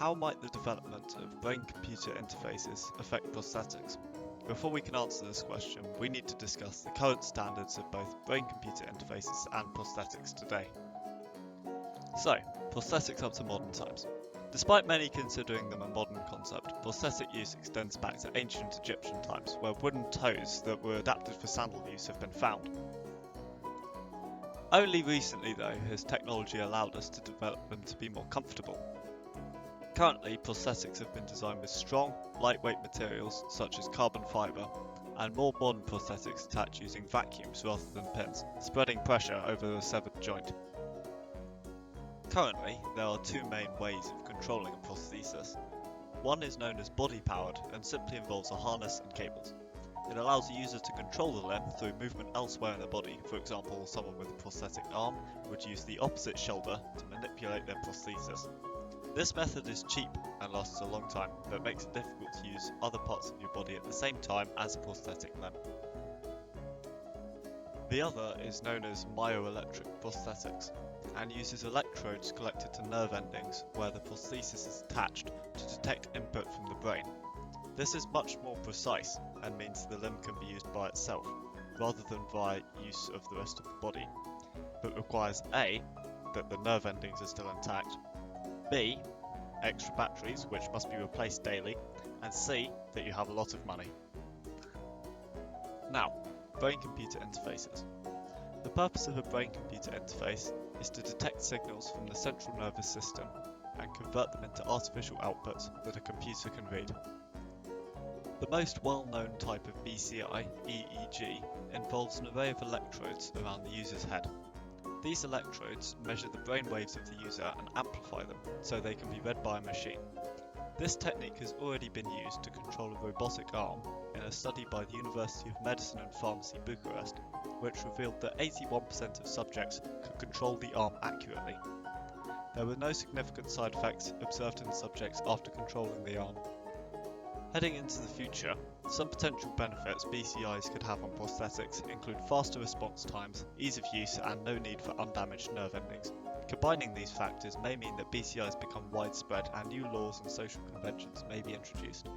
How might the development of brain-computer interfaces affect prosthetics? Before we can answer this question, we need to discuss the current standards of both brain-computer interfaces and prosthetics today. So, prosthetics up to modern times. Despite many considering them a modern concept, prosthetic use extends back to ancient Egyptian times, where wooden toes that were adapted for sandal use have been found. Only recently, though, has technology allowed us to develop them to be more comfortable. Currently, prosthetics have been designed with strong, lightweight materials such as carbon fibre, and more modern prosthetics attach using vacuums rather than pins, spreading pressure over the severed joint. Currently, there are two main ways of controlling a prosthesis. One is known as body-powered and simply involves a harness and cables. It allows the user to control the limb through movement elsewhere in the body. For example, someone with a prosthetic arm would use the opposite shoulder to manipulate their prosthesis. This method is cheap and lasts a long time, but makes it difficult to use other parts of your body at the same time as a prosthetic limb. The other is known as myoelectric prosthetics and uses electrodes collected to nerve endings where the prosthesis is attached to detect input from the brain. This is much more precise and means the limb can be used by itself, rather than via use of the rest of the body, but requires A, that the nerve endings are still intact, B, extra batteries which must be replaced daily, and C, that you have a lot of money. Now, brain-computer interfaces. The purpose of a brain-computer interface is to detect signals from the central nervous system and convert them into artificial outputs that a computer can read. The most well-known type of BCI, EEG, involves an array of electrodes around the user's head. These electrodes measure the brain waves of the user and amplify them so they can be read by a machine. This technique has already been used to control a robotic arm in a study by the University of Medicine and Pharmacy Bucharest, which revealed that 81% of subjects could control the arm accurately. There were no significant side effects observed in subjects after controlling the arm. Heading into the future, some potential benefits BCIs could have on prosthetics include faster response times, ease of use, and no need for undamaged nerve endings. Combining these factors may mean that BCIs become widespread and new laws and social conventions may be introduced.